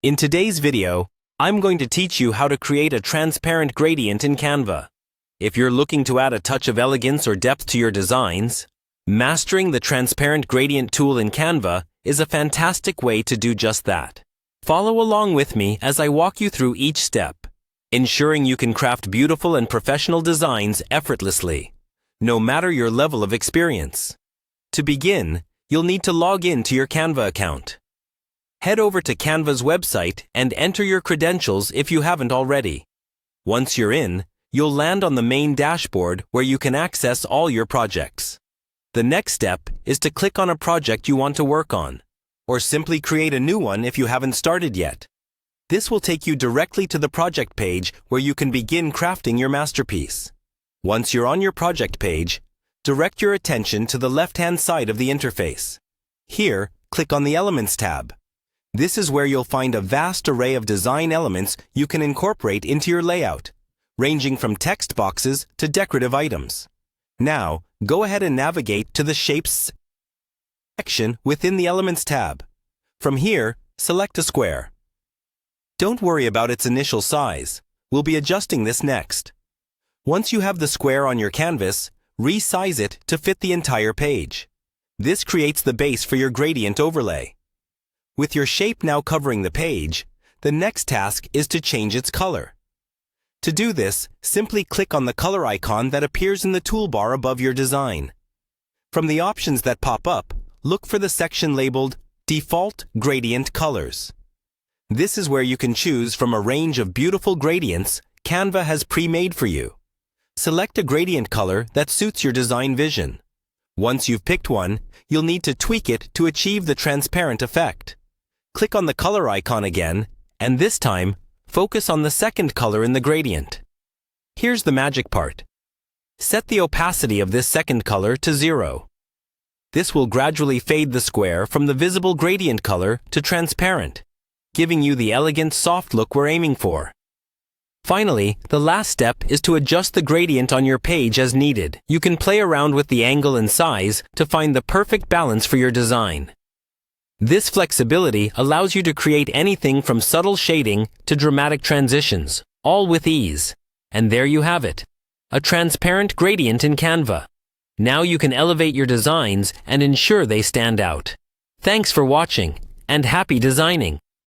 In today's video, I'm going to teach you how to create a transparent gradient in Canva. If you're looking to add a touch of elegance or depth to your designs, mastering the transparent gradient tool in Canva is a fantastic way to do just that. Follow along with me as I walk you through each step, ensuring you can craft beautiful and professional designs effortlessly, no matter your level of experience. To begin, you'll need to log in to your Canva account. Head over to Canva's website and enter your credentials if you haven't already. Once you're in, you'll land on the main dashboard where you can access all your projects. The next step is to click on a project you want to work on, or simply create a new one if you haven't started yet. This will take you directly to the project page where you can begin crafting your masterpiece. Once you're on your project page, direct your attention to the left-hand side of the interface. Here, click on the Elements tab. This is where you'll find a vast array of design elements you can incorporate into your layout, ranging from text boxes to decorative items. Now, go ahead and navigate to the Shapes section within the Elements tab. From here, select a square. Don't worry about its initial size. We'll be adjusting this next. Once you have the square on your canvas, resize it to fit the entire page. This creates the base for your gradient overlay. With your shape now covering the page, the next task is to change its color. To do this, simply click on the color icon that appears in the toolbar above your design. From the options that pop up, look for the section labeled Default Gradient Colors. This is where you can choose from a range of beautiful gradients Canva has pre-made for you. Select a gradient color that suits your design vision. Once you've picked one, you'll need to tweak it to achieve the transparent effect. Click on the color icon again, and this time, focus on the second color in the gradient. Here's the magic part. Set the opacity of this second color to 0. This will gradually fade the square from the visible gradient color to transparent, giving you the elegant, soft look we're aiming for. Finally, the last step is to adjust the gradient on your page as needed. You can play around with the angle and size to find the perfect balance for your design. This flexibility allows you to create anything from subtle shading to dramatic transitions, all with ease. And there you have it, a transparent gradient in Canva. Now you can elevate your designs and ensure they stand out. Thanks for watching, and happy designing!